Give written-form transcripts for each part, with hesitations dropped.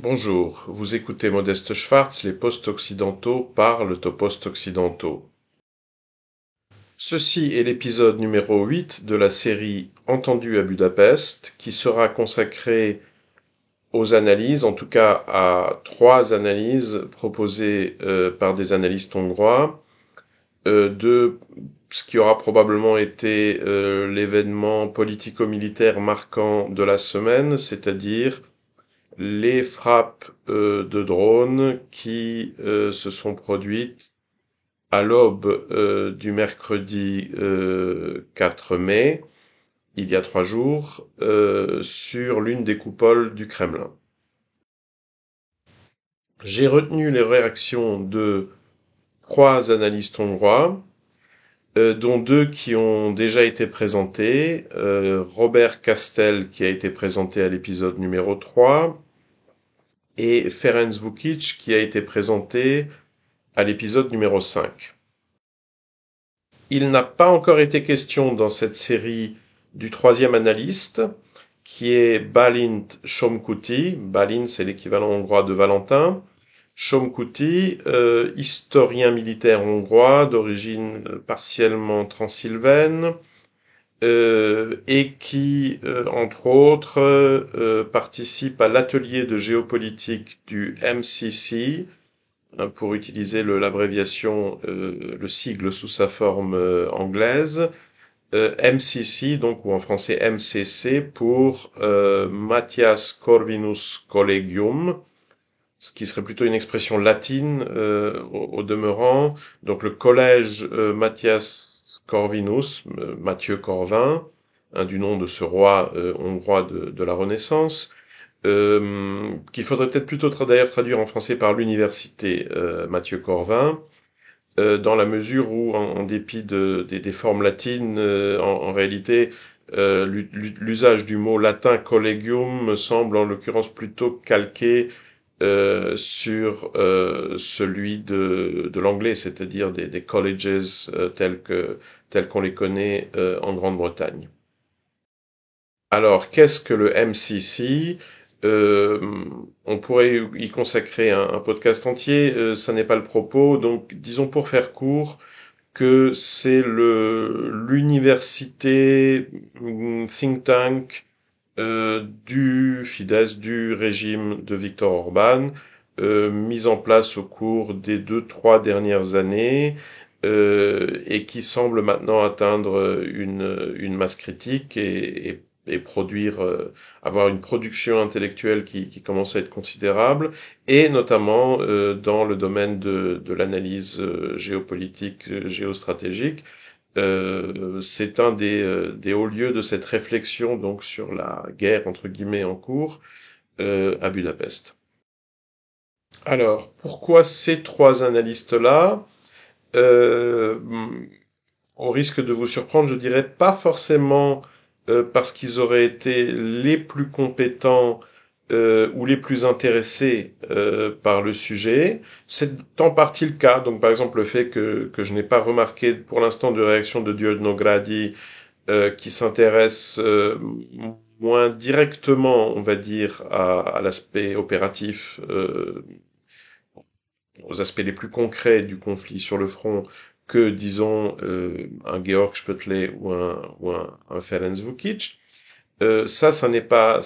Bonjour, vous écoutez Modeste Schwartz, les post-occidentaux parlent aux post-occidentaux. Ceci est l'épisode numéro 8 de la série Entendu à Budapest, qui sera consacré aux analyses, en tout cas à 3 analyses proposées par des analystes hongrois, de ce qui aura probablement été l'événement politico-militaire marquant de la semaine, c'est-à-dire les frappes de drones qui se sont produites à l'aube du mercredi 4 mai, il y a 3 jours, sur l'une des coupoles du Kremlin. J'ai retenu les réactions de 3 analystes hongrois, dont 2 qui ont déjà été présentés, Robert Castel qui a été présenté à l'épisode numéro 3, et Ferenc Vukic qui a été présenté à l'épisode numéro 5. Il n'a pas encore été question dans cette série du 3e analyste, qui est Balint Somkuti. Balint, c'est l'équivalent hongrois de Valentin. Somkuti, historien militaire hongrois d'origine partiellement transylvaine, et qui, entre autres, participe à l'atelier de géopolitique du MCC, pour utiliser l'abréviation, le sigle sous sa forme anglaise, MCC, donc, ou en français MCC, pour Matthias Corvinus Collegium, ce qui serait plutôt une expression latine au demeurant. Donc le collège Matthias Corvinus, Mathieu Corvin, du nom de ce roi hongrois de la Renaissance, qu'il faudrait peut-être plutôt d'ailleurs traduire en français par l'université Mathieu Corvin, dans la mesure où, en dépit des formes latines, en réalité, l'usage du mot latin collegium me semble en l'occurrence plutôt calqué sur celui de l'anglais, c'est-à-dire des colleges tels qu'on les connaît en Grande-Bretagne. Alors, qu'est-ce que le MCC? On pourrait y consacrer un podcast entier, ça n'est pas le propos, donc disons pour faire court que c'est l'université think tank du Fidesz, du régime de Viktor Orban, mise en place au cours des 2-3 dernières années, et qui semble maintenant atteindre une masse critique et produire, avoir une production intellectuelle qui commence à être considérable, et notamment dans le domaine de l'analyse géopolitique, géostratégique. C'est un des hauts lieux de cette réflexion donc sur la guerre entre guillemets en cours à Budapest. Alors, pourquoi ces 3 analystes-là? euh, Au risque de vous surprendre, je dirais pas forcément parce qu'ils auraient été les plus compétents ou les plus intéressés par le sujet. C'est en partie le cas. Donc, par exemple, le fait que je n'ai pas remarqué pour l'instant de réaction de Diodno Gradi, qui s'intéresse moins directement, on va dire, à l'aspect opératif, aux aspects les plus concrets du conflit sur le front, que, disons, un Georg Spöttler ou un Ferenc Vukic. Ça n'est pas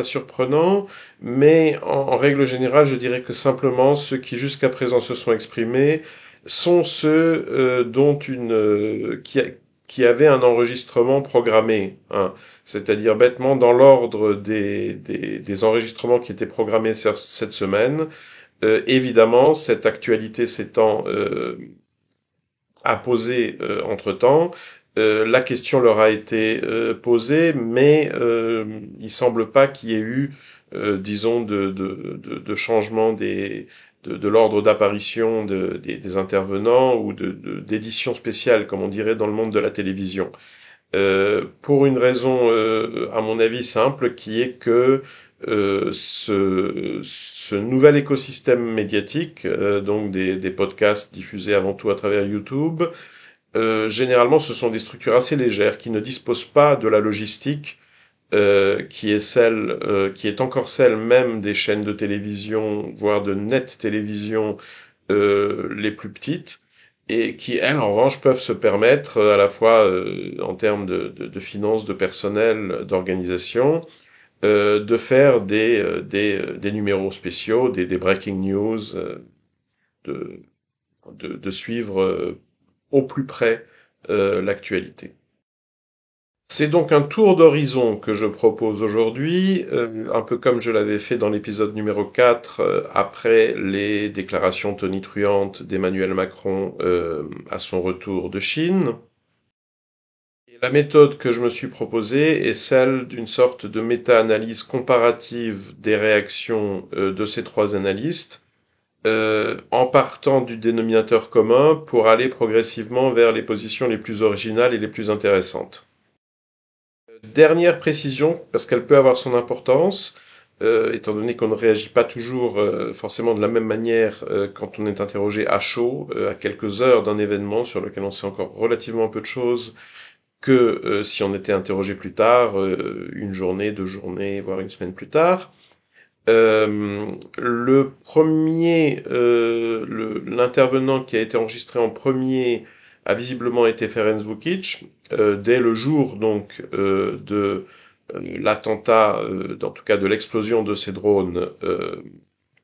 surprenant, mais en règle générale, je dirais que simplement ceux qui jusqu'à présent se sont exprimés sont ceux qui avaient un enregistrement programmé, hein. C'est-à-dire bêtement dans l'ordre des enregistrements qui étaient programmés cette semaine. Évidemment, cette actualité s'étant apposée entre-temps, la question leur a été posée, mais il semble pas qu'il y ait eu, disons, de changement de l'ordre d'apparition des intervenants ou d'édition spéciale, comme on dirait dans le monde de la télévision. Pour une raison, à mon avis, simple, qui est que ce nouvel écosystème médiatique, donc des podcasts diffusés avant tout à travers YouTube, généralement ce sont des structures assez légères qui ne disposent pas de la logistique qui est encore celle même des chaînes de télévision, voire de net télévision les plus petites, et qui, elles, en revanche, peuvent se permettre, à la fois en termes de finances, de personnel, d'organisation, de faire des numéros spéciaux, des breaking news, de, de suivre au plus près l'actualité. C'est donc un tour d'horizon que je propose aujourd'hui, un peu comme je l'avais fait dans l'épisode numéro 4, après les déclarations tonitruantes d'Emmanuel Macron à son retour de Chine. Et la méthode que je me suis proposée est celle d'une sorte de méta-analyse comparative des réactions de ces trois analystes, en partant du dénominateur commun pour aller progressivement vers les positions les plus originales et les plus intéressantes. Dernière précision, parce qu'elle peut avoir son importance, étant donné qu'on ne réagit pas toujours forcément de la même manière quand on est interrogé à chaud, à quelques heures d'un événement sur lequel on sait encore relativement peu de choses, que si on était interrogé plus tard, une journée, 2 journées, voire une semaine plus tard. L'intervenant qui a été enregistré en premier a visiblement été Ferenc Vukic, dès le jour donc de l'attentat, en tout cas de l'explosion de ces drones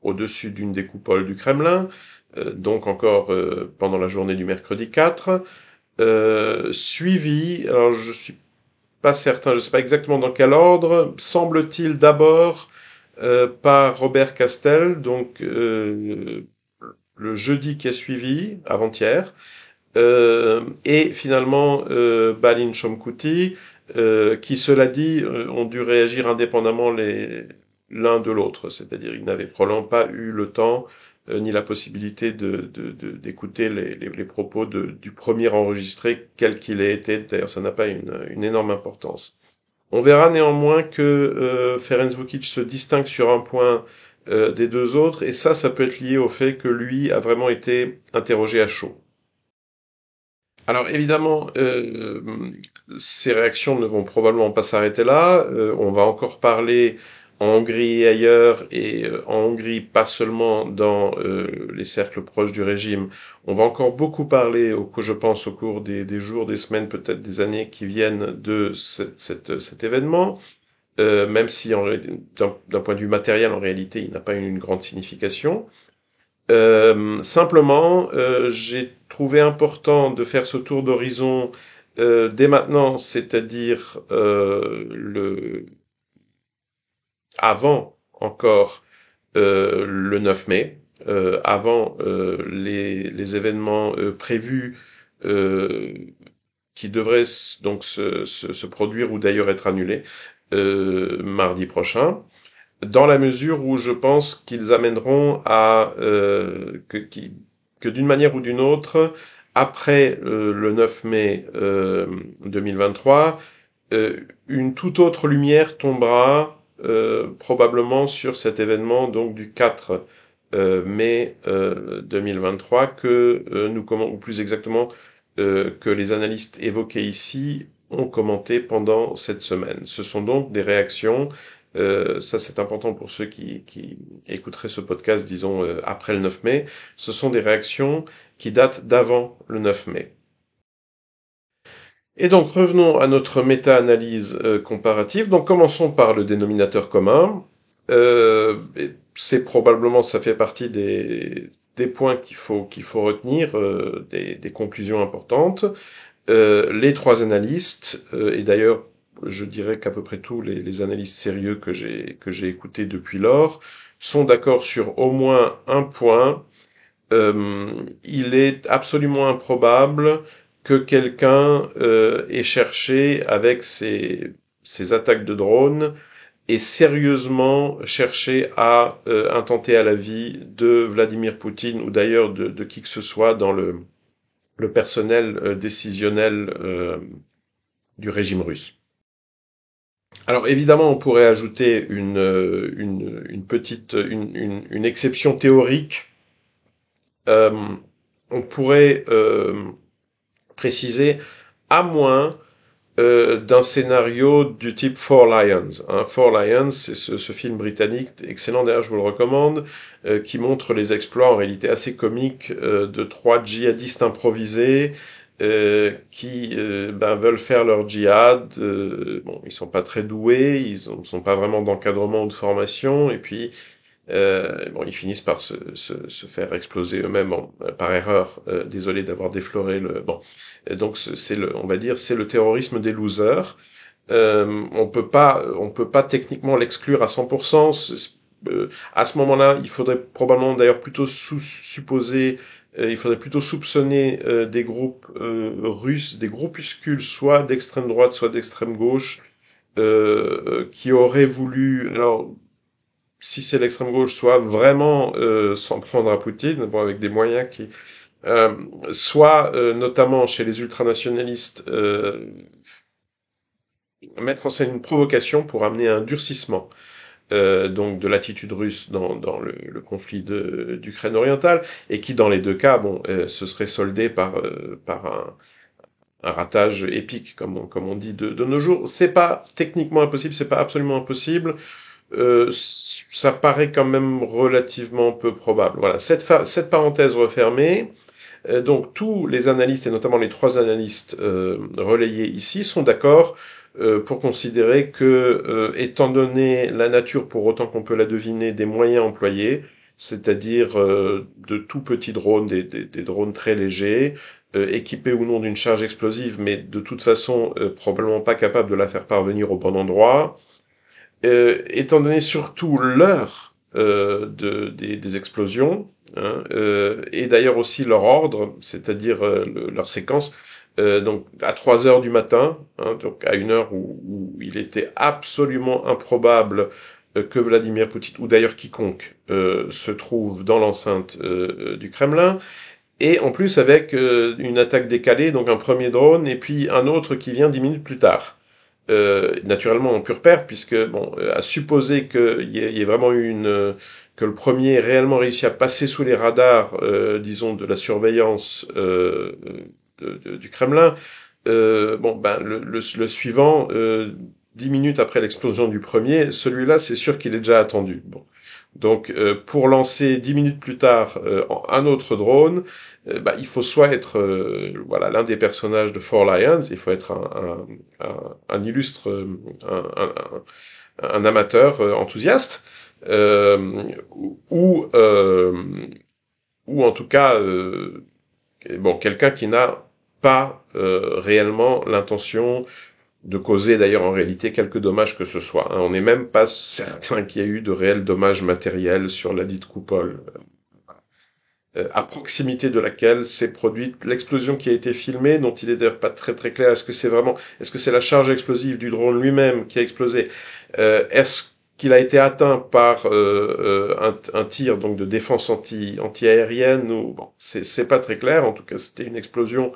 au-dessus d'une des coupoles du Kremlin, donc encore pendant la journée du mercredi 4, suivi, alors je suis pas certain, je sais pas exactement dans quel ordre, semble-t-il d'abord par Robert Castel, donc le jeudi qui a suivi, avant-hier, et finalement Balin Chomkouti, qui, cela dit, ont dû réagir indépendamment l'un de l'autre, c'est-à-dire ils n'avaient probablement pas eu le temps ni la possibilité d'écouter les propos du premier enregistré, quel qu'il ait été. D'ailleurs, ça n'a pas une énorme importance. On verra néanmoins que Ferenc Vukic se distingue sur un point des deux autres, et ça peut être lié au fait que lui a vraiment été interrogé à chaud. Alors évidemment, ces réactions ne vont probablement pas s'arrêter là. On va encore parler en Hongrie et ailleurs, et en Hongrie pas seulement dans les cercles proches du régime. On va encore beaucoup parler, je pense, au cours des jours, des semaines, peut-être des années qui viennent de cet événement. Même si d'un point de vue matériel, en réalité, il n'a pas une grande signification. Simplement, j'ai trouvé important de faire ce tour d'horizon dès maintenant, c'est-à-dire avant encore le 9 mai, avant les événements prévus qui devraient donc se produire ou d'ailleurs être annulés mardi prochain, dans la mesure où je pense qu'ils amèneront à que d'une manière ou d'une autre, après le 9 mai 2023, une toute autre lumière tombera probablement sur cet événement donc du 4 mai 2023 que ou plus exactement que les analystes évoqués ici ont commenté pendant cette semaine. Ce sont donc des réactions, ça c'est important pour ceux qui écouteraient ce podcast, disons, après le 9 mai, ce sont des réactions qui datent d'avant le 9 mai. Et donc revenons à notre méta-analyse comparative. Donc commençons par le dénominateur commun. C'est probablement, ça fait partie des points qu'il faut retenir, des conclusions importantes. Les trois analystes, et d'ailleurs je dirais qu'à peu près tous les analystes sérieux que j'ai écoutés depuis lors, sont d'accord sur au moins un point. Il est absolument improbable que quelqu'un ait cherché avec ces attaques de drones et sérieusement cherché à intenter à la vie de Vladimir Poutine ou d'ailleurs de qui que ce soit dans le personnel décisionnel du régime russe. Alors évidemment, on pourrait ajouter une exception théorique. On pourrait préciser, à moins d'un scénario du type Four Lions. Hein. Four Lions, c'est ce film britannique, excellent d'ailleurs, je vous le recommande, qui montre les exploits en réalité assez comiques de trois djihadistes improvisés qui veulent faire leur djihad. Bon, ils sont pas très doués, sont pas vraiment d'encadrement ou de formation, et puis bon, ils finissent par se faire exploser eux-mêmes par erreur. Désolé d'avoir défloré le. Bon, donc on va dire, c'est le terrorisme des losers. On peut pas techniquement l'exclure à 100%. À ce moment-là, il faudrait probablement d'ailleurs plutôt supposer, il faudrait plutôt soupçonner des groupes russes, des groupuscules, soit d'extrême droite, soit d'extrême gauche, qui auraient voulu. Alors, si c'est l'extrême gauche, soit vraiment s'en prendre à Poutine, bon, avec des moyens qui, euh, soit notamment chez les ultranationalistes, mettre en scène une provocation pour amener un durcissement donc de l'attitude russe dans le conflit d'Ukraine orientale, et qui dans les deux cas, bon, se serait soldé par un ratage épique, comme on dit de nos jours. C'est pas techniquement impossible, c'est pas absolument impossible. Ça paraît quand même relativement peu probable. Voilà, cette parenthèse refermée. Donc tous les analystes, et notamment les trois analystes relayés ici, sont d'accord pour considérer que, étant donné la nature, pour autant qu'on peut la deviner, des moyens employés, c'est-à-dire de tout petits drones, des drones très légers, équipés ou non d'une charge explosive, mais de toute façon probablement pas capables de la faire parvenir au bon endroit, étant donné surtout l'heure des explosions, hein, et d'ailleurs aussi leur ordre, c'est-à-dire leur séquence, donc à 3 heures du matin, hein, donc à une heure où il était absolument improbable que Vladimir Poutine, ou d'ailleurs quiconque, se trouve dans l'enceinte du Kremlin, et en plus avec une attaque décalée, donc un premier drone, et puis un autre qui vient 10 minutes plus tard. Naturellement en pure perte, puisque bon, à supposer qu'il y ait vraiment eu que le premier ait réellement réussi à passer sous les radars, disons, de la surveillance du Kremlin, bon, ben le suivant, 10 minutes après l'explosion du premier, celui-là, c'est sûr qu'il est déjà attendu. Bon. Donc, pour lancer 10 minutes plus tard un autre drone, bah, il faut soit être voilà l'un des personnages de Four Lions, il faut être un illustre, un amateur enthousiaste, euh, ou, euh, ou en tout cas bon quelqu'un qui n'a pas réellement l'intention de causer d'ailleurs en réalité quelques dommages que ce soit. Hein. On n'est même pas certain qu'il y ait eu de réels dommages matériels sur la dite coupole, à proximité de laquelle s'est produite l'explosion qui a été filmée, dont il est d'ailleurs pas très très clair. Est-ce que c'est la charge explosive du drone lui-même qui a explosé? Est-ce qu'il a été atteint par un tir donc de défense anti-aérienne ou bon, c'est pas très clair. En tout cas, c'était une explosion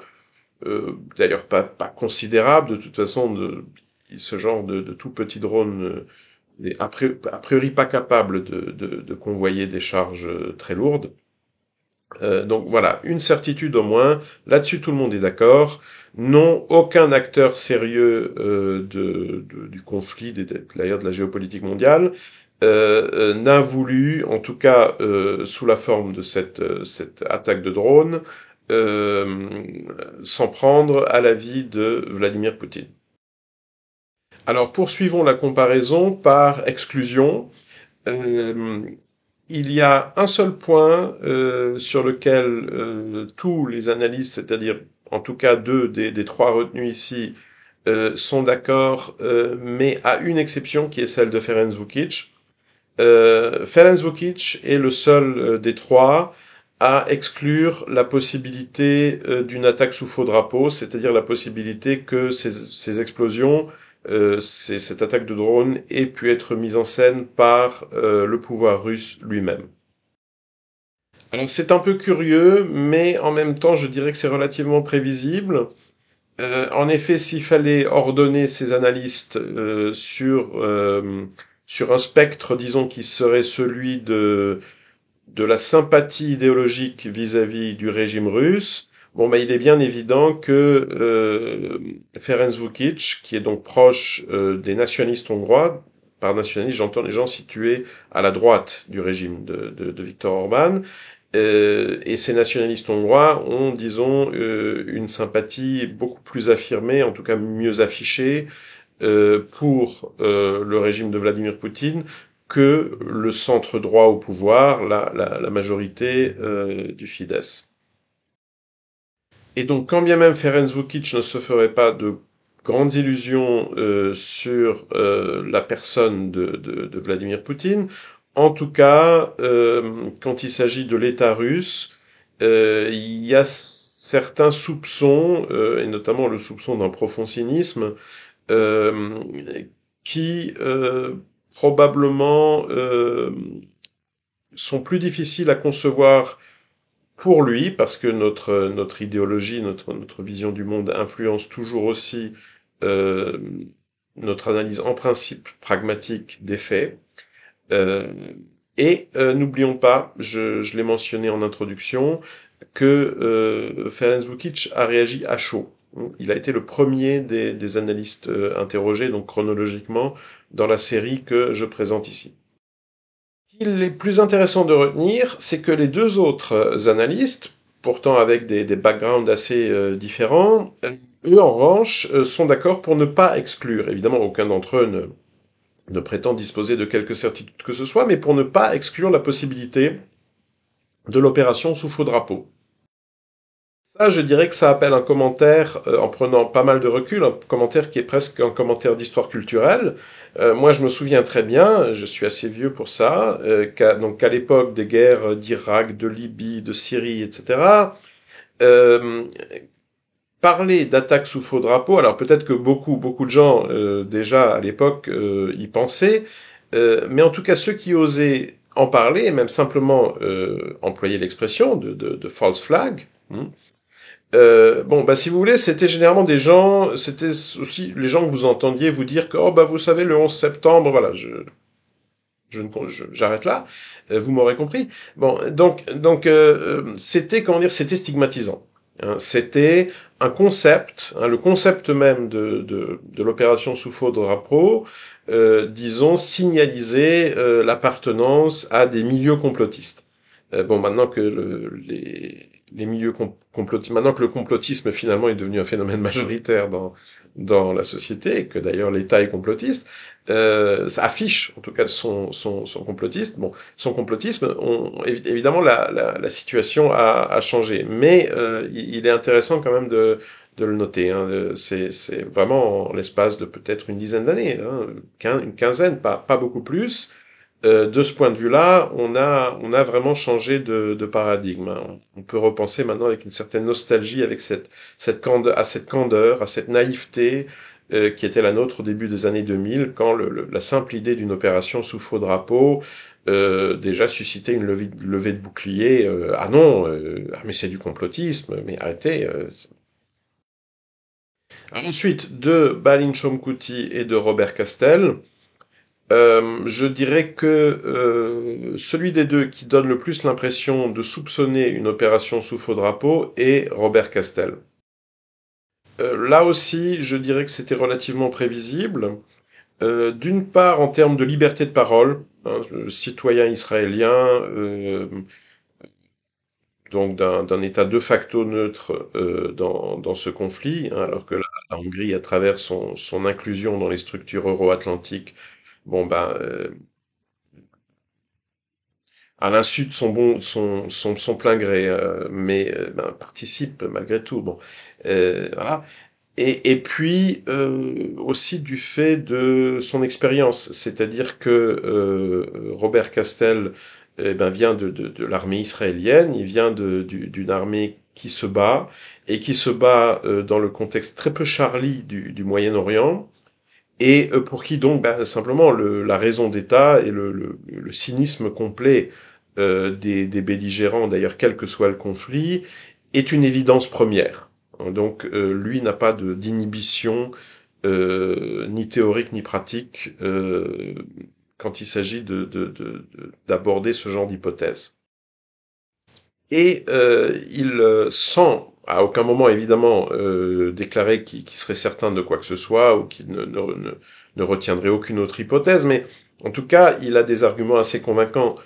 d'ailleurs pas considérable. De toute façon, ce genre de tout petit drone est a priori pas capable de convoyer des charges très lourdes. Donc voilà, une certitude au moins, là-dessus tout le monde est d'accord. Non, aucun acteur sérieux du conflit, d'ailleurs de la géopolitique mondiale, n'a voulu, en tout cas sous la forme de cette attaque de drone, euh, s'en prendre à la vie de Vladimir Poutine. Alors poursuivons la comparaison par exclusion. Euh, il y a un seul point sur lequel tous les analystes, c'est-à-dire en tout cas deux des trois retenus ici, sont d'accord, mais à une exception qui est celle de Ferenc Vukic. Ferenc Vukic est le seul des trois à exclure la possibilité d'une attaque sous faux drapeau, c'est-à-dire la possibilité que ces explosions, cette attaque de drone ait pu être mise en scène par le pouvoir russe lui-même. Alors c'est un peu curieux, mais en même temps je dirais que c'est relativement prévisible. En effet, s'il fallait ordonner ces analystes sur un spectre, disons, qui serait celui de la sympathie idéologique vis-à-vis du régime russe, bon, bah, il est bien évident que Ferenc Vučić, qui est donc proche des nationalistes hongrois, par nationalistes, j'entends les gens situés à la droite du régime de Viktor Orban, et ces nationalistes hongrois ont, disons, une sympathie beaucoup plus affirmée, en tout cas mieux affichée, pour le régime de Vladimir Poutine que le centre droit au pouvoir, la majorité du Fidesz. Et donc, quand bien même Ferenc Vučić ne se ferait pas de grandes illusions sur la personne de Vladimir Poutine, en tout cas, quand il s'agit de l'État russe, il y a certains soupçons, et notamment le soupçon d'un profond cynisme, euh, qui probablement sont plus difficiles à concevoir pour lui, parce que notre idéologie, notre vision du monde influence toujours aussi euh, notre analyse en principe pragmatique des faits. Euh, et n'oublions pas, je l'ai mentionné en introduction, que Ferenc Vučić a réagi à chaud. Il a été le premier des analystes interrogés, donc chronologiquement, dans la série que je présente ici. Ce qu'il est plus intéressant de retenir, c'est que les deux autres analystes, pourtant avec des backgrounds assez différents, eux en revanche sont d'accord pour ne pas exclure. Évidemment, aucun d'entre eux ne prétend disposer de quelque certitude que ce soit, mais pour ne pas exclure la possibilité de l'opération sous faux drapeau. Ça, je dirais que ça appelle un commentaire, en prenant pas mal de recul, un commentaire qui est presque un commentaire d'histoire culturelle. Moi, je me souviens très bien, je suis assez vieux pour ça, qu'à l'époque des guerres d'Irak, de Libye, de Syrie, etc., euh, parler d'attaque sous faux drapeau, alors peut-être que beaucoup de gens déjà à l'époque y pensaient, mais en tout cas ceux qui osaient en parler, et même simplement employer l'expression de false flag, bon, bah si vous voulez, c'était généralement des gens, c'était aussi les gens que vous entendiez vous dire que oh bah vous savez le 11 septembre, voilà, j'arrête là, vous m'aurez compris. Bon, c'était comment dire, c'était stigmatisant. Hein, c'était un concept, hein, le concept même de l'opération sous faux drapeau, disons signaliser l'appartenance à des milieux complotistes. Bon, maintenant que les milieux complotistes, maintenant que le complotisme finalement est devenu un phénomène majoritaire dans la société, et que d'ailleurs l'État est complotiste, ça affiche en tout cas son complotisme. Bon, son complotisme, évidemment la situation a changé, mais il est intéressant quand même de le noter. Hein. C'est vraiment en l'espace de peut-être une dizaine d'années, hein, une quinzaine, pas beaucoup plus. De ce point de vue-là, on a vraiment changé de paradigme. Hein. On peut repenser maintenant avec une certaine nostalgie, avec cette candeur, à cette naïveté qui était la nôtre au début des années 2000, quand la simple idée d'une opération sous faux drapeau déjà suscitait une levée de bouclier. Ah non, mais c'est du complotisme, mais arrêtez. Alors ensuite, de Balint Shomkuti et de Robert Castel, je dirais que celui des deux qui donne le plus l'impression de soupçonner une opération sous faux drapeau est Robert Castel. Là aussi, je dirais que c'était relativement prévisible. D'une part, en termes de liberté de parole, hein, citoyen israélien, donc d'un État de facto neutre dans ce conflit, hein, alors que la Hongrie, à travers son inclusion dans les structures euro-atlantiques, bon ben à l'insu de son plein gré, mais ben, participe malgré tout. Bon, voilà. Et puis aussi du fait de son expérience, c'est-à-dire que Robert Castel ben, vient de l'armée israélienne, il vient d'une armée qui se bat et qui se bat dans le contexte très peu charlie du Moyen-Orient. Et pour qui donc ben, simplement la raison d'État et le cynisme complet des belligérants, d'ailleurs quel que soit le conflit, est une évidence première. Donc lui n'a pas d'inhibition ni théorique ni pratique quand il s'agit d'aborder ce genre d'hypothèse. Et il sent à aucun moment évidemment déclaré qu'il serait certain de quoi que ce soit ou qu'il ne retiendrait aucune autre hypothèse, mais en tout cas, il a des arguments assez convaincants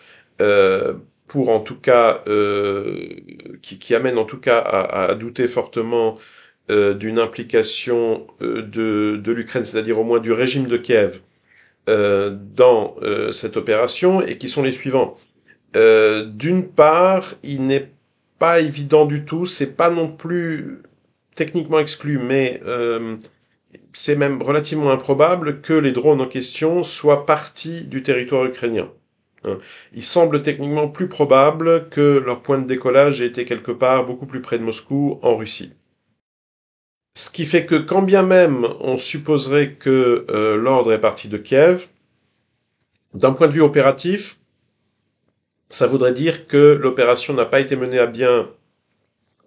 euh, pour en tout cas qui amènent en tout cas à douter fortement d'une implication de l'Ukraine, c'est-à-dire au moins du régime de Kiev, dans cette opération, et qui sont les suivants. D'une part, il n'est pas évident du tout, c'est pas non plus techniquement exclu, mais c'est même relativement improbable que les drones en question soient partis du territoire ukrainien. Il semble techniquement plus probable que leur point de décollage ait été quelque part beaucoup plus près de Moscou, en Russie. Ce qui fait que quand bien même on supposerait que l'ordre est parti de Kiev, d'un point de vue opératif, ça voudrait dire que l'opération n'a pas été menée à bien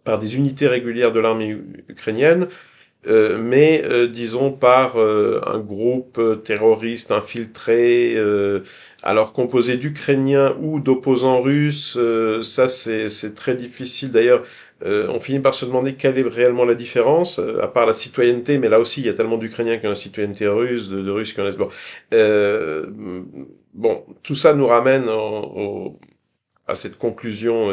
par des unités régulières de l'armée ukrainienne, mais disons par un groupe terroriste infiltré, alors composé d'Ukrainiens ou d'opposants russes. Ça c'est très difficile. D'ailleurs, on finit par se demander quelle est réellement la différence, à part la citoyenneté, mais là aussi il y a tellement d'Ukrainiens qui ont la citoyenneté russe, de Russes qui ont la... Euh, bon, tout ça nous ramène à cette conclusion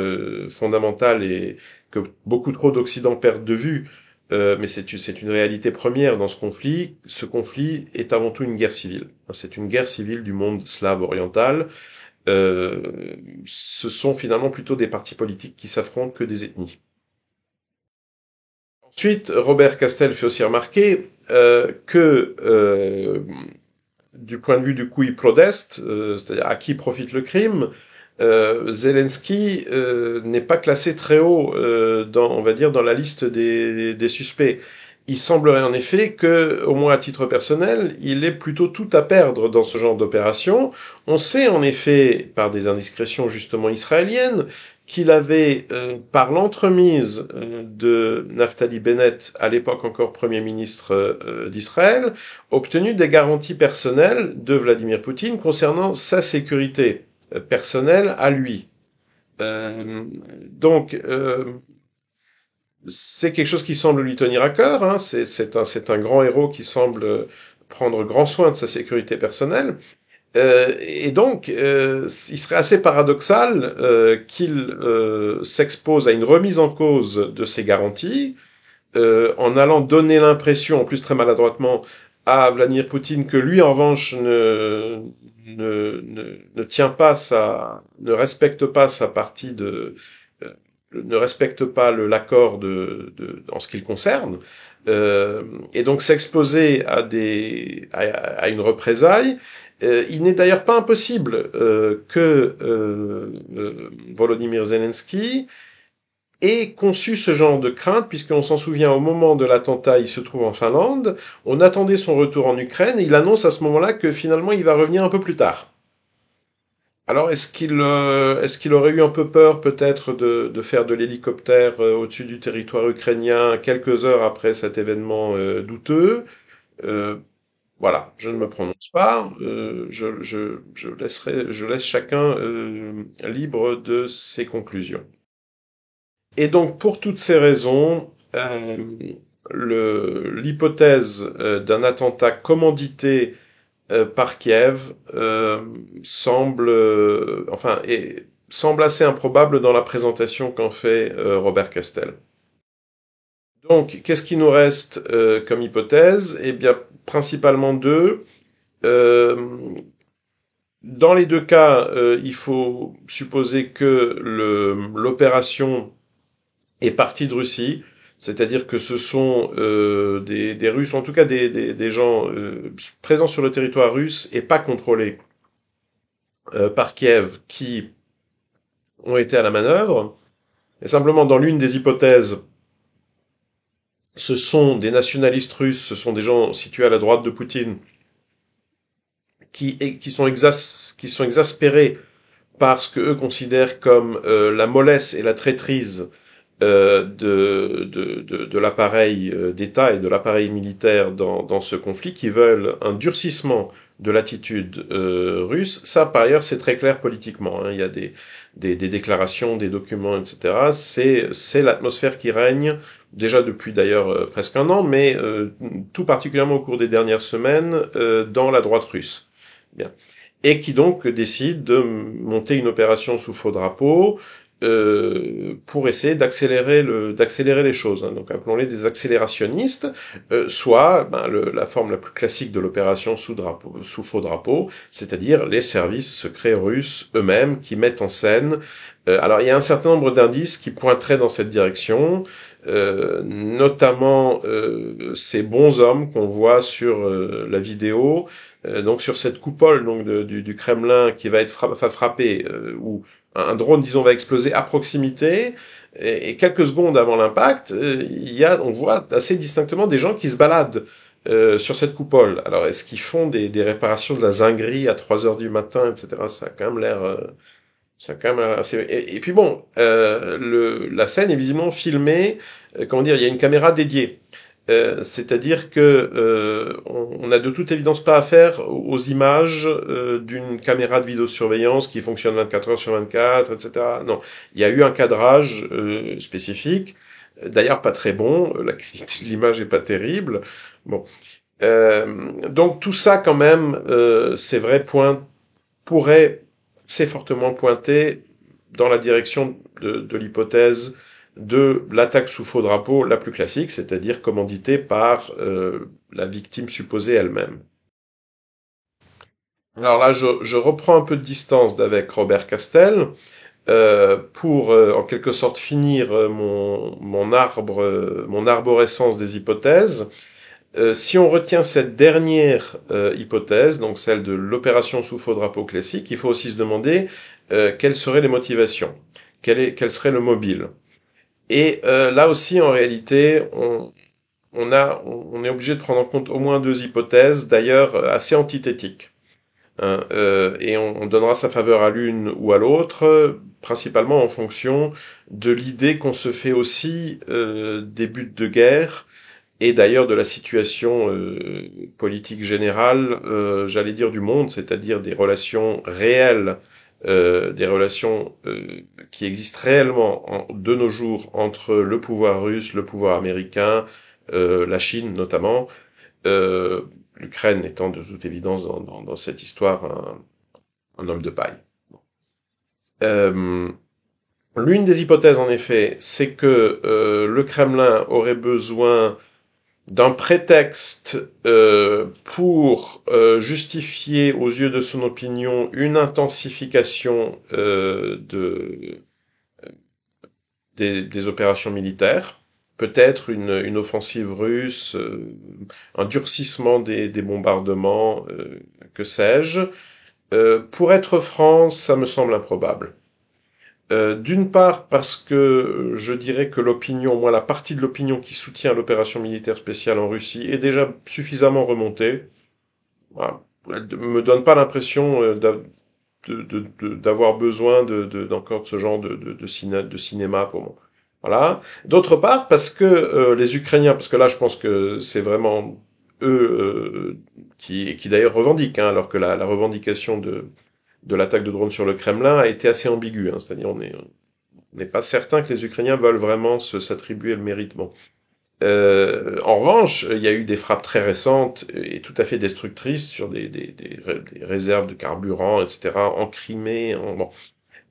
fondamentale et que beaucoup trop d'Occident perdent de vue, mais c'est une réalité première dans ce conflit. Ce conflit est avant tout une guerre civile. C'est une guerre civile du monde slave oriental. Euh, Ce sont finalement plutôt des partis politiques qui s'affrontent que des ethnies. Ensuite, Robert Castel fait aussi remarquer que du point de vue du cui prodest, c'est-à-dire à qui profite le crime, Zelensky n'est pas classé très haut dans, on va dire, dans la liste des suspects. Il semblerait en effet que, au moins à titre personnel, il ait plutôt tout à perdre dans ce genre d'opération. On sait en effet, par des indiscrétions justement israéliennes, qu'il avait, par l'entremise de Naftali Bennett, à l'époque encore Premier ministre d'Israël, obtenu des garanties personnelles de Vladimir Poutine concernant sa sécurité personnelle à lui. Euh, donc, c'est quelque chose qui semble lui tenir à cœur. Hein. C'est un grand héros qui semble prendre grand soin de sa sécurité personnelle. Et donc, il serait assez paradoxal qu'il s'expose à une remise en cause de ses garanties, en allant donner l'impression, en plus très maladroitement, à Vladimir Poutine que lui, en revanche, ne tient pas ne respecte pas sa partie ne respecte pas l'accord en ce qui le concerne, et donc s'exposer à une représailles. Il n'est d'ailleurs pas impossible que Volodymyr Zelensky ait conçu ce genre de crainte, puisqu'on s'en souvient, au moment de l'attentat, il se trouve en Finlande, on attendait son retour en Ukraine, et il annonce à ce moment-là que finalement il va revenir un peu plus tard. Alors est-ce qu'il aurait eu un peu peur peut-être de faire de l'hélicoptère au-dessus du territoire ukrainien quelques heures après cet événement douteux? Euh, Voilà, je ne me prononce pas. Je laisse chacun libre de ses conclusions. Et donc, pour toutes ces raisons, l'hypothèse d'un attentat commandité par Kiev semble assez improbable dans la présentation qu'en fait Robert Castel. Donc, qu'est-ce qui nous reste comme hypothèse? Eh bien, principalement deux. Euh, Dans les deux cas, il faut supposer que l'opération est partie de Russie, c'est-à-dire que ce sont des Russes, en tout cas des gens présents sur le territoire russe et pas contrôlés par Kiev, qui ont été à la manœuvre. Et simplement, dans l'une des hypothèses, ce sont des nationalistes russes, ce sont des gens situés à la droite de Poutine, qui sont exaspérés par ce que eux considèrent comme la mollesse et la traîtrise de l'appareil d'État et de l'appareil militaire dans ce conflit, qui veulent un durcissement de l'attitude russe. Ça, par ailleurs, c'est très clair politiquement, hein. Il y a des déclarations, des documents, etc. C'est l'atmosphère qui règne, déjà depuis d'ailleurs presque un an, mais tout particulièrement au cours des dernières semaines, dans la droite russe. Bien. Et qui donc décide de monter une opération sous faux drapeau, pour essayer d'accélérer les choses, hein. Donc appelons-les des accélérationnistes, soit la forme la plus classique de l'opération sous faux drapeau, c'est-à-dire les services secrets russes eux-mêmes qui mettent en scène. Alors il y a un certain nombre d'indices qui pointeraient dans cette direction, notamment ces bons hommes qu'on voit sur la vidéo, donc sur cette coupole donc du Kremlin qui va être frappée, où un drone, disons, va exploser à proximité, et quelques secondes avant l'impact, on voit assez distinctement des gens qui se baladent sur cette coupole. Alors, est-ce qu'ils font des réparations de la zinguerie à 3 heures du matin, etc. Ça a quand même l'air, ça a quand même l'air assez. Et puis bon, la scène est visiblement filmée. Comment dire, il y a une caméra dédiée. C'est-à-dire que on a de toute évidence pas affaire aux images d'une caméra de vidéosurveillance qui fonctionne 24 heures sur 24, etc. Non, il y a eu un cadrage spécifique, d'ailleurs pas très bon, la qualité de l'image est pas terrible. Bon, donc tout ça quand même, c'est vrai, c'est fortement pointé dans la direction de l'hypothèse de l'attaque sous faux drapeau la plus classique, c'est-à-dire commanditée par la victime supposée elle-même. Alors là, je reprends un peu de distance d'avec Robert Castel pour en quelque sorte finir mon arborescence des hypothèses. Si on retient cette dernière hypothèse, donc celle de l'opération sous faux drapeau classique, il faut aussi se demander quelles seraient les motivations, quel serait le mobile. Et là aussi, en réalité, on est obligé de prendre en compte au moins deux hypothèses, d'ailleurs assez antithétiques, hein, et on donnera sa faveur à l'une ou à l'autre, principalement en fonction de l'idée qu'on se fait aussi des buts de guerre, et d'ailleurs de la situation politique générale, j'allais dire du monde, c'est-à-dire des relations réelles, des relations qui existent réellement de nos jours entre le pouvoir russe, le pouvoir américain, la Chine notamment, euh, l'Ukraine étant de toute évidence dans cette histoire un homme de paille. Euh, L'une des hypothèses en effet, c'est que le Kremlin aurait besoin d'un prétexte pour justifier aux yeux de son opinion une intensification des opérations militaires, peut-être une offensive russe, un durcissement des bombardements, que sais-je. Pour être franc, ça me semble improbable. D'une part parce que je dirais que l'opinion, moi la partie de l'opinion qui soutient l'opération militaire spéciale en Russie est déjà suffisamment remontée. Voilà. Elle me donne pas l'impression d'avoir besoin d'encore de ce genre de cinéma pour moi. Voilà. D'autre part parce que les Ukrainiens, parce que là je pense que c'est vraiment eux qui d'ailleurs revendiquent, hein, alors que la revendication de l'attaque de drone sur le Kremlin a été assez ambiguë, hein, c'est-à-dire on n'est pas certain que les Ukrainiens veulent vraiment s'attribuer le mérite. Bon. En revanche, il y a eu des frappes très récentes et tout à fait destructrices sur des réserves de carburant, etc., en Crimée, bon.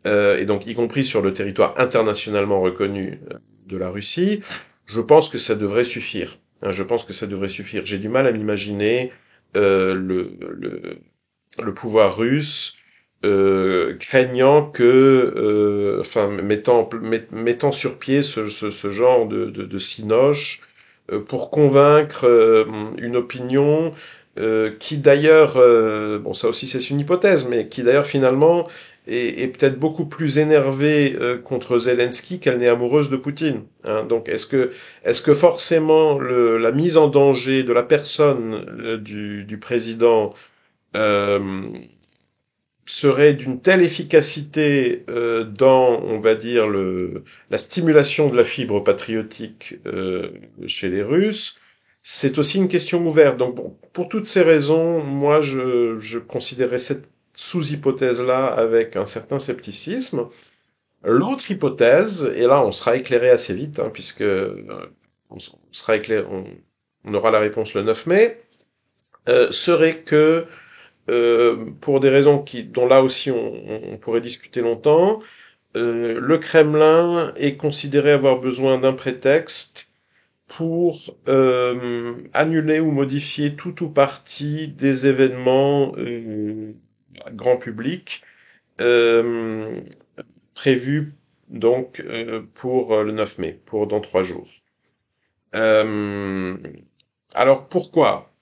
Et donc y compris sur le territoire internationalement reconnu de la Russie. Je pense que ça devrait suffire. Hein, je pense que ça devrait suffire. J'ai du mal à m'imaginer le pouvoir russe craignant que, enfin, mettant sur pied ce genre de cinoche pour convaincre une opinion qui d'ailleurs, bon ça aussi c'est une hypothèse, mais qui d'ailleurs finalement est peut-être beaucoup plus énervée contre Zelensky qu'elle n'est amoureuse de Poutine. Hein. Donc est-ce que forcément la mise en danger de la personne du président euh, serait d'une telle efficacité dans, on va dire, la stimulation de la fibre patriotique chez les Russes, c'est aussi une question ouverte. Donc, bon, pour toutes ces raisons, moi, je considérais cette sous-hypothèse-là avec un certain scepticisme. L'autre hypothèse, et là, on sera éclairé assez vite, hein, puisque on sera éclairé, on aura la réponse le 9 mai, serait que pour des raisons dont là aussi on pourrait discuter longtemps, le Kremlin est considéré avoir besoin d'un prétexte pour annuler ou modifier tout ou partie des événements grand public euh, prévus donc pour le 9 mai, pour dans 3 jours. Euh, alors pourquoi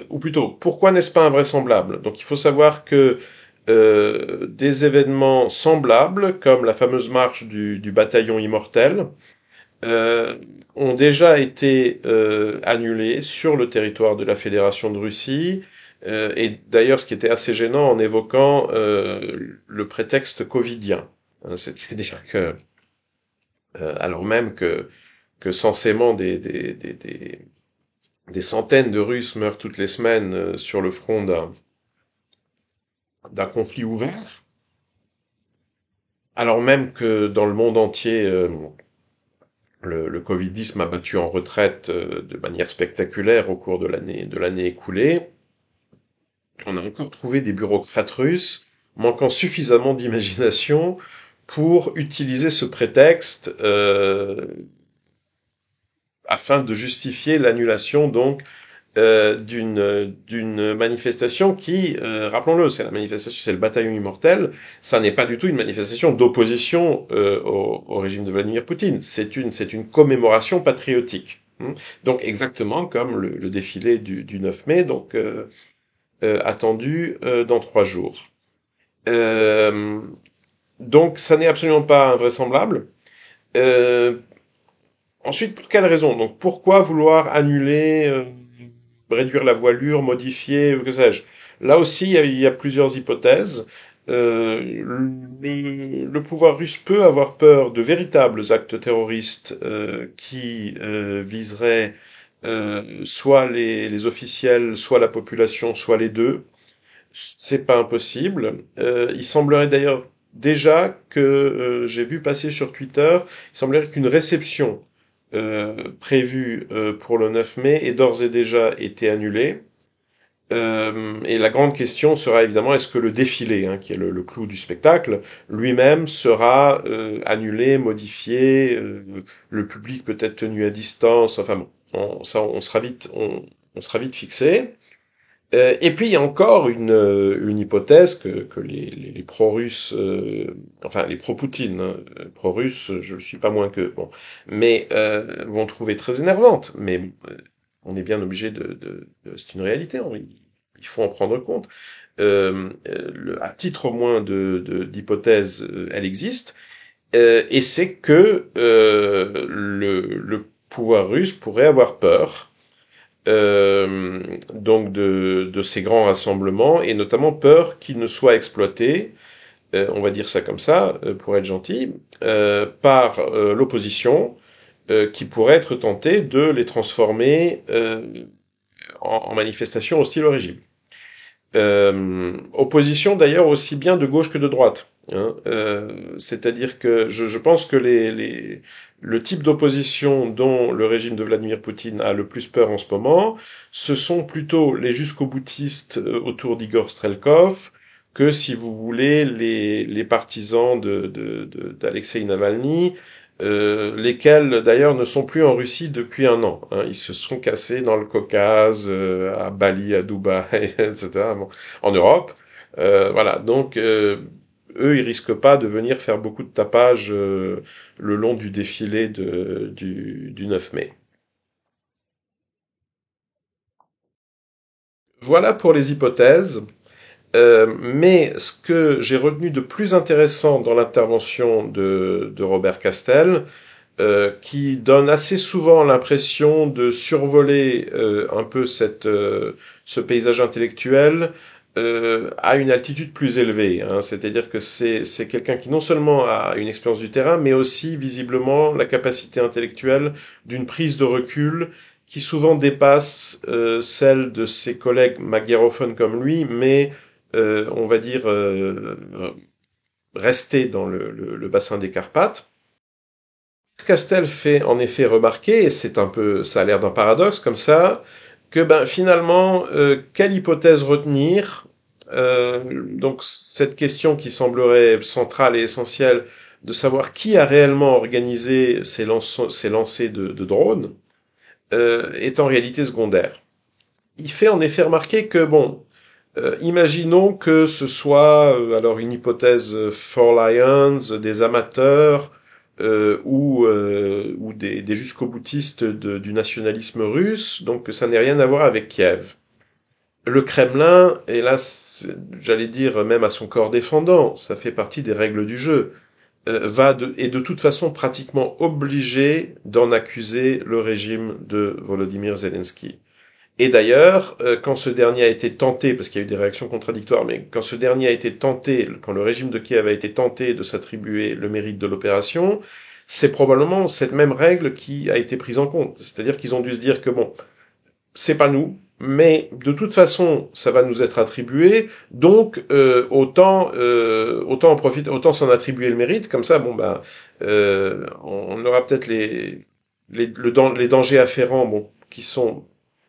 ou plutôt, pourquoi n'est-ce pas invraisemblable? Donc il faut savoir que des événements semblables, comme la fameuse marche du bataillon immortel, euh, ont déjà été annulés sur le territoire de la Fédération de Russie, et d'ailleurs ce qui était assez gênant en évoquant le prétexte covidien. Hein, c'est-à-dire que, alors même que censément des centaines de Russes meurent toutes les semaines sur le front d'un conflit ouvert, alors même que dans le monde entier, le Covidisme a battu en retraite de manière spectaculaire au cours de l'année écoulée. On a encore trouvé des bureaucrates russes manquant suffisamment d'imagination pour utiliser ce prétexte afin de justifier l'annulation donc d'une manifestation qui, rappelons-le, c'est la manifestation, c'est le bataillon immortel. Ça n'est pas du tout une manifestation d'opposition au régime de Vladimir Poutine. C'est une commémoration patriotique. Donc exactement comme le défilé du 9 mai, donc attendu dans 3 jours. Euh, donc ça n'est absolument pas invraisemblable. Euh, Ensuite, pour quelle raison? Donc pourquoi vouloir annuler réduire la voilure, modifier, que sais-je. Là aussi, il y a plusieurs hypothèses. Le pouvoir russe peut avoir peur de véritables actes terroristes qui viseraient soit les officiels, soit la population, soit les deux. C'est pas impossible. Il semblerait d'ailleurs déjà que j'ai vu passer sur Twitter, il semblerait qu'une réception prévue pour le 9 mai ait d'ores et déjà été annulée. Et la grande question sera évidemment est-ce que le défilé, hein, qui est le clou du spectacle, lui-même sera annulé, modifié, le public peut être tenu à distance. Enfin bon, on sera vite, on sera vite fixé. Et puis il y a encore une hypothèse que les pro-russes, enfin les pro-Poutine, hein, pro-russes, je ne suis pas moins que bon, mais vont trouver très énervante. Mais on est bien obligé c'est une réalité, hein, il faut en prendre compte. À titre au moins d'hypothèse, elle existe, et c'est que le pouvoir russe pourrait avoir peur donc de ces grands rassemblements, et notamment peur qu'ils ne soient exploités, on va dire ça comme ça, pour être gentil, par l'opposition, qui pourrait être tentée de les transformer en manifestations hostiles au régime. Opposition d'ailleurs aussi bien de gauche que de droite. Hein. C'est-à-dire que je pense que le type d'opposition dont le régime de Vladimir Poutine a le plus peur en ce moment, ce sont plutôt les jusqu'au-boutistes autour d'Igor Strelkov que, si vous voulez, les partisans d'Alexei Navalny, lesquels d'ailleurs ne sont plus en Russie depuis un an. Hein. Ils se sont cassés dans le Caucase, à Bali, à Dubaï, etc. Bon, en Europe. Voilà, donc eux, ils risquent pas de venir faire beaucoup de tapage le long du défilé du 9 mai. Voilà pour les hypothèses. Mais ce que j'ai retenu de plus intéressant dans l'intervention de Robert Castel, qui donne assez souvent l'impression de survoler un peu ce paysage intellectuel à une altitude plus élevée, hein. C'est-à-dire que c'est quelqu'un qui non seulement a une expérience du terrain, mais aussi visiblement la capacité intellectuelle d'une prise de recul qui souvent dépasse celle de ses collègues magnérophones comme lui, mais on va dire rester dans le bassin des Carpates. Castel fait en effet remarquer, et c'est un peu, ça a l'air d'un paradoxe comme ça, que ben finalement, quelle hypothèse retenir? Donc cette question qui semblerait centrale et essentielle de savoir qui a réellement organisé ces lancers de drones est en réalité secondaire. Il fait en effet remarquer que bon, imaginons que ce soit alors une hypothèse for Lions, des amateurs ou des jusqu'au-boutistes du nationalisme russe, donc que ça n'ait rien à voir avec Kiev. Le Kremlin, hélas, j'allais dire même à son corps défendant, ça fait partie des règles du jeu, est de toute façon pratiquement obligé d'en accuser le régime de Volodymyr Zelensky. Et d'ailleurs, quand ce dernier a été tenté, parce qu'il y a eu des réactions contradictoires, mais quand ce dernier a été tenté, quand le régime de Kiev a été tenté de s'attribuer le mérite de l'opération, c'est probablement cette même règle qui a été prise en compte. C'est-à-dire qu'ils ont dû se dire que bon, c'est pas nous, mais de toute façon, ça va nous être attribué, donc autant en profiter, autant s'en attribuer le mérite, comme ça, bon bah, on aura peut-être les dangers afférents, bon, qui sont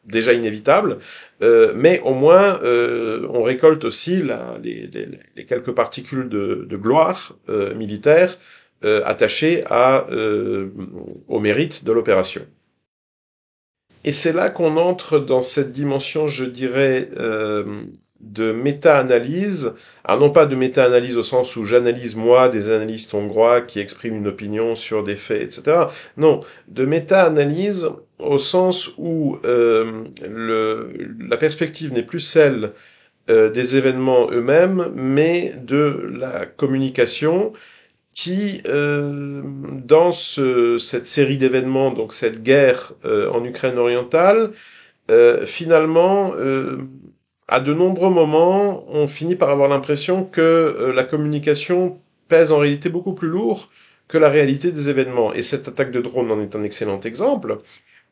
déjà inévitables, mais au moins on récolte aussi les quelques particules de gloire militaire attachées au mérite de l'opération. Et c'est là qu'on entre dans cette dimension, je dirais, de méta-analyse. Alors non pas de méta-analyse au sens où j'analyse moi des analystes hongrois qui expriment une opinion sur des faits, etc. Non, de méta-analyse au sens où la perspective n'est plus celle des événements eux-mêmes, mais de la communication qui, dans cette série d'événements, donc cette guerre en Ukraine orientale, finalement, à de nombreux moments, on finit par avoir l'impression que la communication pèse en réalité beaucoup plus lourd que la réalité des événements. Et cette attaque de drone en est un excellent exemple,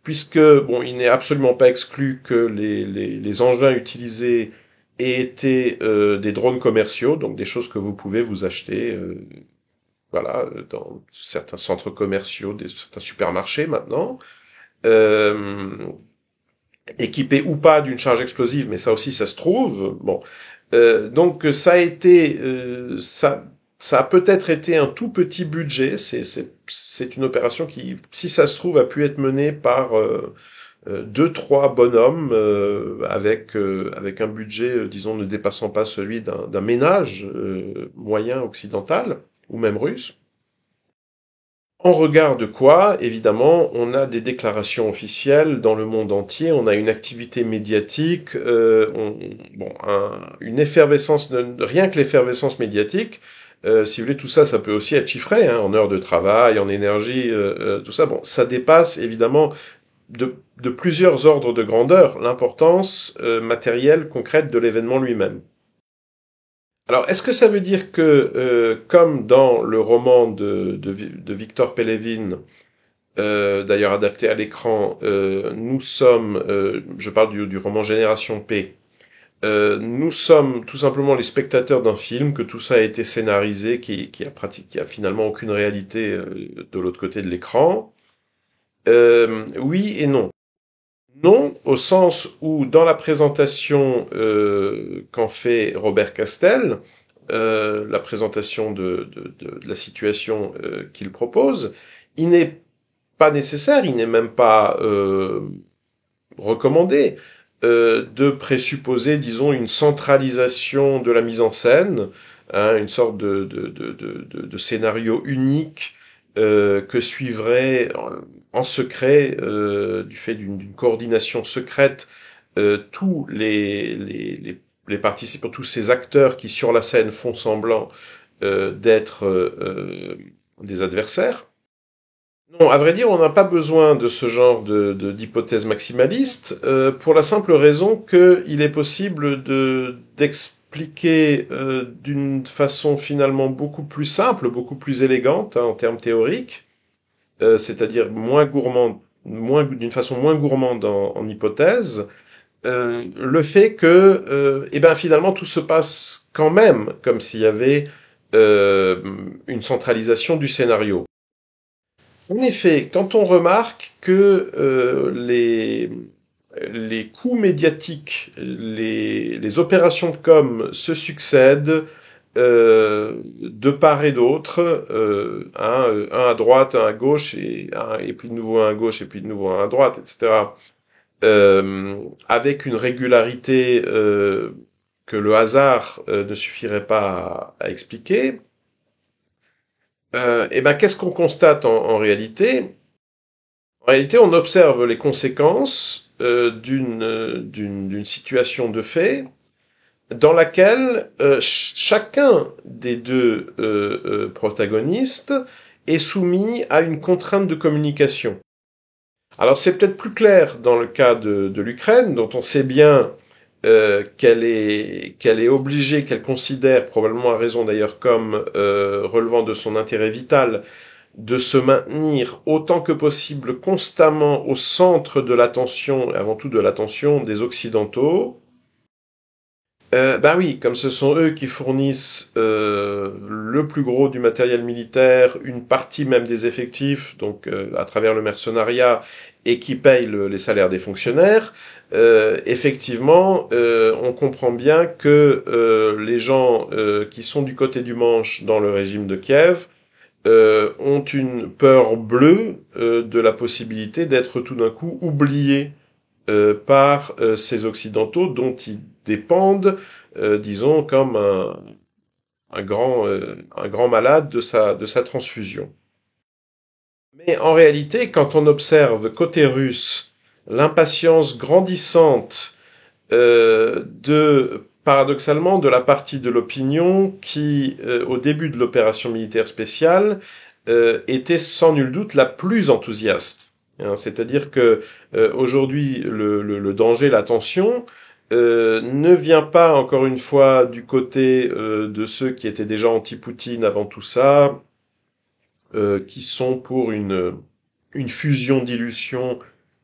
puisque, bon, il n'est absolument pas exclu que les engins utilisés aient été des drones commerciaux, donc des choses que vous pouvez vous acheter voilà, dans certains centres commerciaux, certains supermarchés maintenant, euh, équipés ou pas d'une charge explosive, mais ça aussi ça se trouve. Bon, donc ça a été, ça a peut-être été un tout petit budget. C'est une opération qui, si ça se trouve, a pu être menée par deux, trois bonhommes avec un budget, disons, ne dépassant pas celui d'un ménage moyen occidental ou même russe. En regard de quoi, évidemment, on a des déclarations officielles dans le monde entier, on a une activité médiatique, une effervescence, rien que l'effervescence médiatique, si vous voulez, tout ça, ça peut aussi être chiffré, hein, en heures de travail, en énergie, tout ça. Bon, ça dépasse évidemment de plusieurs ordres de grandeur l'importance matérielle concrète de l'événement lui-même. Alors, est-ce que ça veut dire que, comme dans le roman de Victor Pelevin, d'ailleurs adapté à l'écran, nous sommes, je parle du roman Génération P, nous sommes tout simplement les spectateurs d'un film, que tout ça a été scénarisé, qui a finalement aucune réalité de l'autre côté de l'écran? Oui et non. Non, au sens où dans la présentation qu'en fait Robert Castel, la présentation de la situation qu'il propose, il n'est pas nécessaire, il n'est même pas recommandé de présupposer, disons, une centralisation de la mise en scène, hein, une sorte de scénario unique que suivrait en secret, du fait d'une coordination secrète, tous les participants, tous ces acteurs qui sur la scène font semblant d'être des adversaires. Non, à vrai dire, on n'a pas besoin de ce genre d'hypothèse maximaliste, pour la simple raison qu'il est possible d'expliquer d'une façon finalement beaucoup plus simple, beaucoup plus élégante en termes théoriques, c'est-à-dire moins gourmande, d'une façon moins gourmande en hypothèse, le fait que, eh ben finalement tout se passe quand même comme s'il y avait une centralisation du scénario. En effet, quand on remarque que les coups médiatiques, les opérations de com se succèdent de part et d'autre, un à droite, un à gauche, et puis de nouveau un à gauche, et puis de nouveau un à droite, etc., avec une régularité que le hasard ne suffirait pas à expliquer, et ben qu'est-ce qu'on constate en réalité? En réalité, on observe les conséquences d'une situation de fait dans laquelle chacun des deux protagonistes est soumis à une contrainte de communication. Alors c'est peut-être plus clair dans le cas de l'Ukraine, dont on sait bien qu'elle est obligée, qu'elle considère, probablement à raison d'ailleurs, comme relevant de son intérêt vital, de se maintenir autant que possible constamment au centre de l'attention, et avant tout de l'attention des Occidentaux. Ben oui, comme ce sont eux qui fournissent le plus gros du matériel militaire, une partie même des effectifs, donc à travers le mercenariat, et qui payent les salaires des fonctionnaires, effectivement, on comprend bien que les gens qui sont du côté du Manche dans le régime de Kiev ont une peur bleue de la possibilité d'être tout d'un coup oubliés par ces Occidentaux dont ils dépendent, disons, comme un grand malade de sa transfusion. Mais en réalité, quand on observe côté russe l'impatience grandissante paradoxalement, de la partie de l'opinion qui, au début de l'opération militaire spéciale, était sans nul doute la plus enthousiaste. Hein, c'est-à-dire que aujourd'hui, le danger, la tension, ne vient pas encore une fois du côté de ceux qui étaient déjà anti-Poutine avant tout ça, qui sont pour une fusion dilution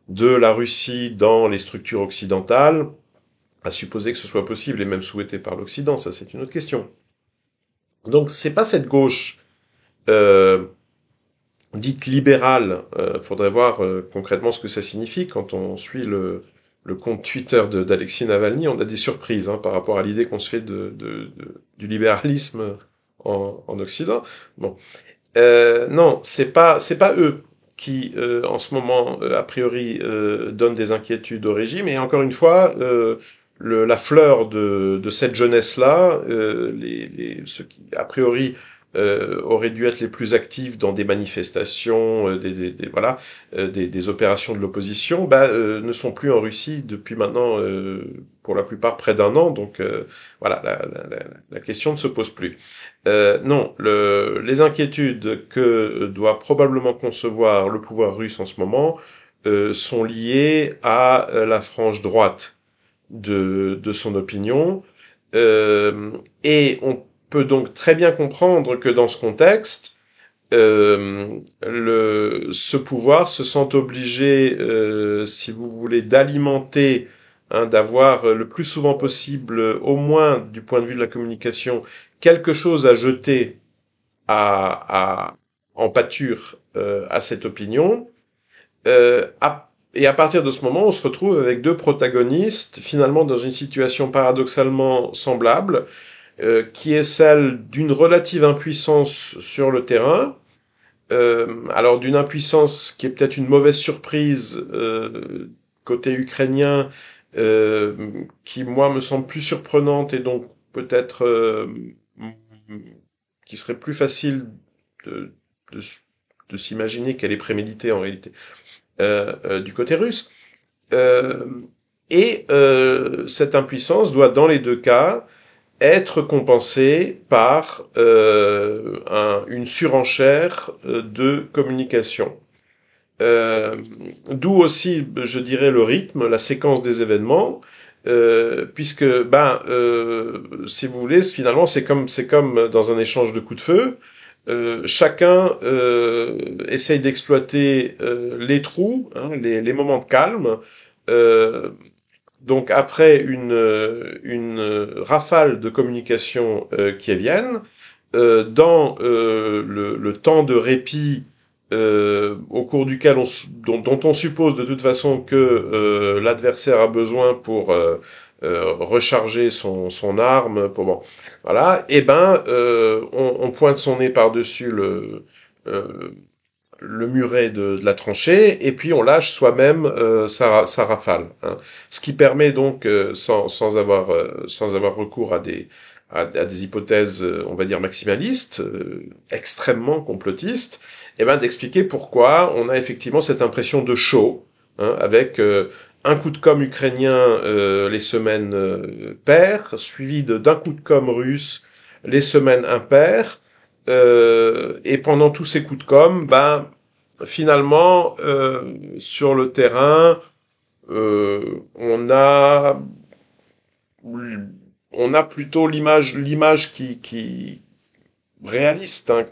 de la Russie dans les structures occidentales, à supposer que ce soit possible et même souhaité par l'Occident, ça c'est une autre question. Donc c'est pas cette gauche euh, dite libérale. Faudrait voir concrètement ce que ça signifie quand on suit le compte Twitter d'Alexis Navalny. On a des surprises par rapport à l'idée qu'on se fait du libéralisme en Occident. Bon, non, c'est pas eux qui en ce moment a priori donnent des inquiétudes au régime. Et encore une fois, la fleur de cette jeunesse-là, ceux qui a priori auraient dû être les plus actifs dans des manifestations, voilà, des opérations de l'opposition, ne sont plus en Russie depuis maintenant, pour la plupart, près d'un an. Donc voilà, la question ne se pose plus. Non, les inquiétudes que doit probablement concevoir le pouvoir russe en ce moment sont liées à la frange droite de son opinion. Et on peut donc très bien comprendre que dans ce contexte, ce pouvoir se sent obligé, si vous voulez, d'alimenter, d'avoir le plus souvent possible, au moins du point de vue de la communication, quelque chose à jeter en pâture à cette opinion. Et à partir de ce moment, on se retrouve avec deux protagonistes, finalement dans une situation paradoxalement semblable, qui est celle d'une relative impuissance sur le terrain, alors d'une impuissance qui est peut-être une mauvaise surprise côté ukrainien, qui moi me semble plus surprenante et donc peut-être qui serait plus facile de, de, de s'imaginer qu'elle est préméditée en réalité du côté russe. Euh, cette impuissance doit dans les deux cas être compensée par une surenchère de communication. D'où aussi, je dirais, le rythme, la séquence des événements, puisque, si vous voulez, finalement, c'est comme dans un échange de coups de feu. Chacun essaye d'exploiter les trous, hein, les moments de calme. Euh, donc après une rafale de communication qui viennent, dans le temps de répit au cours duquel dont on suppose de toute façon que l'adversaire a besoin pour recharger son arme, pour bon, voilà, et on pointe son nez par-dessus euh, le muret de la tranchée, et puis on lâche soi-même sa rafale. Hein. Ce qui permet donc, sans avoir recours à des hypothèses, on va dire maximalistes, extrêmement complotistes, d'expliquer pourquoi on a effectivement cette impression de show, hein, avec un coup de com' ukrainien les semaines paires, suivi d'un coup de com' russe les semaines impaires, et pendant tous ces coups de com', finalement, sur le terrain, euh, on a on a plutôt l'image qui réaliste, hein,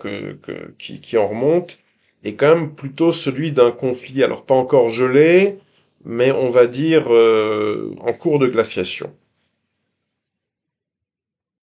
qui en remonte, est quand même plutôt celui d'un conflit, alors pas encore gelé, mais on va dire en cours de glaciation.